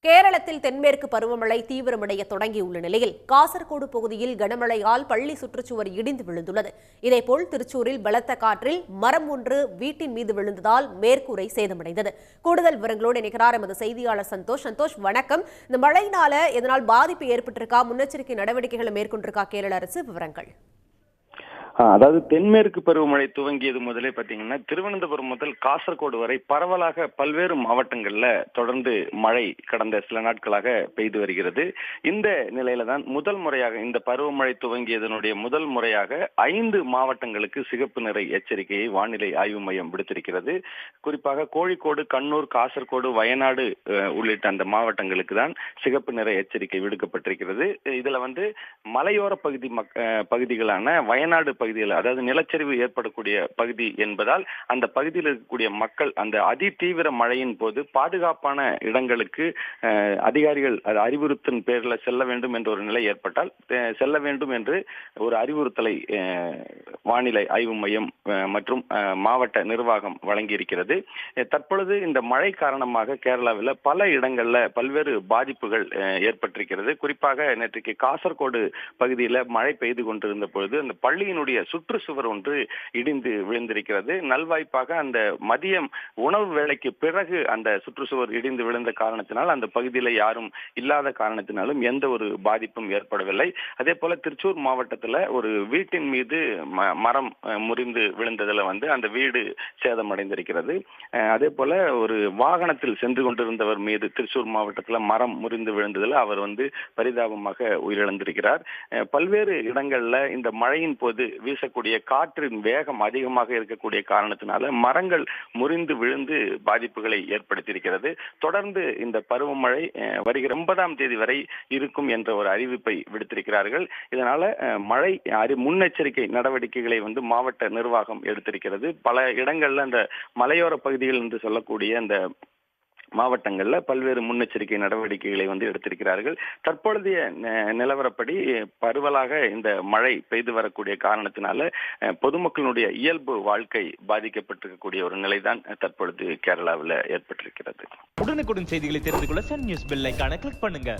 கேரளத்தில் தென்மேற்கு பருவமழை தீவிரமடைய தொடங்கியுள்ள நிலையில் காசர்கோடு பகுதியில் கனமழையால் பள்ளி சுற்றுச்சுவர் இடிந்து விழுந்துள்ளது. இதேபோல் திருச்சூரில் பலத்த காற்றில் மரம் ஒன்று வீட்டின் மீது விழுந்ததால் மேற்கூரை சேதமடைந்தது. கூடுதல் விவரங்களோடு இணைக்கிறார் எமது செய்தியாளர் சந்தோஷ். சந்தோஷ், வணக்கம். இந்த மழையினால எதனால் பாதிப்பு ஏற்பட்டிருக்கா? முன்னெச்சரிக்கை நடவடிக்கைகளை மேற்கொண்டிருக்கா கேரள அரசு? விவரங்கள். அதாவது தென்மேற்கு பருவமழை துவங்கியது முதலே பாத்தீங்கன்னா திருவனந்தபுரம் முதல் காசர்கோடு வரை பரவலாக பல்வேறு மாவட்டங்கள்ல தொடர்ந்து மழை கடந்த சில நாட்களாக பெய்து வருகிறது. இந்த நிலையில தான் முதல் முறையாக இந்த பருவமழை துவங்கியதனுடைய முதல் முறையாக 5 மாவட்டங்களுக்கு சிகப்பு நிற எச்சரிக்கையை வானிலை ஆய்வு மையம் விடுத்திருக்கிறது. குறிப்பாக கோழிக்கோடு, கண்ணூர், காசர்கோடு, வயநாடு உள்ளிட்ட அந்த மாவட்டங்களுக்கு தான் சிகப்பு நிற எச்சரிக்கை விடுக்கப்பட்டிருக்கிறது. இதுல மலையோர பகுதிகளான வயநாடு பகுதியில், அதாவது நிலச்சரிவு ஏற்படக்கூடிய பகுதி என்பதால் அந்த பகுதியில் இருக்கக்கூடிய மக்கள் அந்த அதி தீவிர மழையின் போது பாதுகாப்பான இடங்களுக்கு அதிகாரிகள் அறிவுறுத்தின் பேரில் செல்ல வேண்டும் என்ற ஒரு நிலை ஏற்பட்டால் செல்ல வேண்டும் என்று ஒரு அறிவுறுத்தலை வானிலை ஆய்வு மையம் மற்றும் மாவட்ட நிர்வாகம் வழங்கியிருக்கிறது. தற்பொழுது இந்த மழை காரணமாக கேரளாவில் பல இடங்கள்ல பல்வேறு பாதிப்புகள் ஏற்பட்டிருக்கிறது. குறிப்பாக நேற்றைக்கு காசர்கோடு பகுதியில் மழை பெய்து கொண்டிருந்த பொழுது அந்த பள்ளியினுடைய சுற்றுச்சுவர் ஒன்று இடிந்து விழுந்திருக்கிறது. நல்வாய்ப்பாக அந்த மதியம் உணவு வேளைக்கு பிறகு அந்த சுற்றுச்சுவர் இடிந்து விழுந்த காரணத்தினால் அந்த பகுதியில் யாரும் இல்லாத காரணத்தினாலும் எந்த ஒரு பாதிப்பும் ஏற்படவில்லை. அதே போல திருச்சூர் மாவட்டத்தில் ஒரு வீட்டின் மீது மரம் முறிந்து விழுந்ததுல அந்த வீடு சேதமடைந்திருக்கிறது. அதே போல ஒரு வாகனத்தில் சென்று கொண்டிருந்தவர் மீது திருச்சூர் மாவட்டத்தில் மரம் முறிந்து விழுந்ததில் அவர் பரிதாபமாக உயிரிழந்திருக்கிறார். பல்வேறு இடங்கள்ல இந்த மழையின் போது வீசக்கூடிய காற்றின் வேகம் அதிகமாக இருக்கக்கூடிய காரணத்தினால மரங்கள் முறிந்து விழுந்து பாதிப்புகளை ஏற்படுத்தியிருக்கிறது. தொடர்ந்து இந்த பருவமழை வருகிற 9ஆம் தேதி வரை இருக்கும் என்ற ஒரு அறிவிப்பை விடுத்திருக்கிறார்கள். இதனால மழை முன்னெச்சரிக்கை நடவடிக்கைகளை மாவட்ட நிர்வாகம் எடுத்திருக்கிறது. பல இடங்கள்ல அந்த மலையோர பகுதிகள் என்று சொல்லக்கூடிய அந்த மாவட்டங்கள்ல பல்வேறு முன்னெச்சரிக்கை நடவடிக்கைகளை எடுத்திருக்கிறார்கள். தற்பொழுதைய நிலவரப்படி பரவலாக இந்த மழை பெய்து வரக்கூடிய காரணத்தினால பொதுமக்களுடைய இயல்பு வாழ்க்கை பாதிக்கப்பட்டிருக்கக்கூடிய ஒரு நிலைதான் தற்பொழுது கேரளாவில் ஏற்பட்டிருக்கிறது. உடனுக்குடன் செய்திகளை தெரிந்து கொள்ள சன் நியூஸ் பெல் ஐகானை கிளிக் பண்ணுங்க.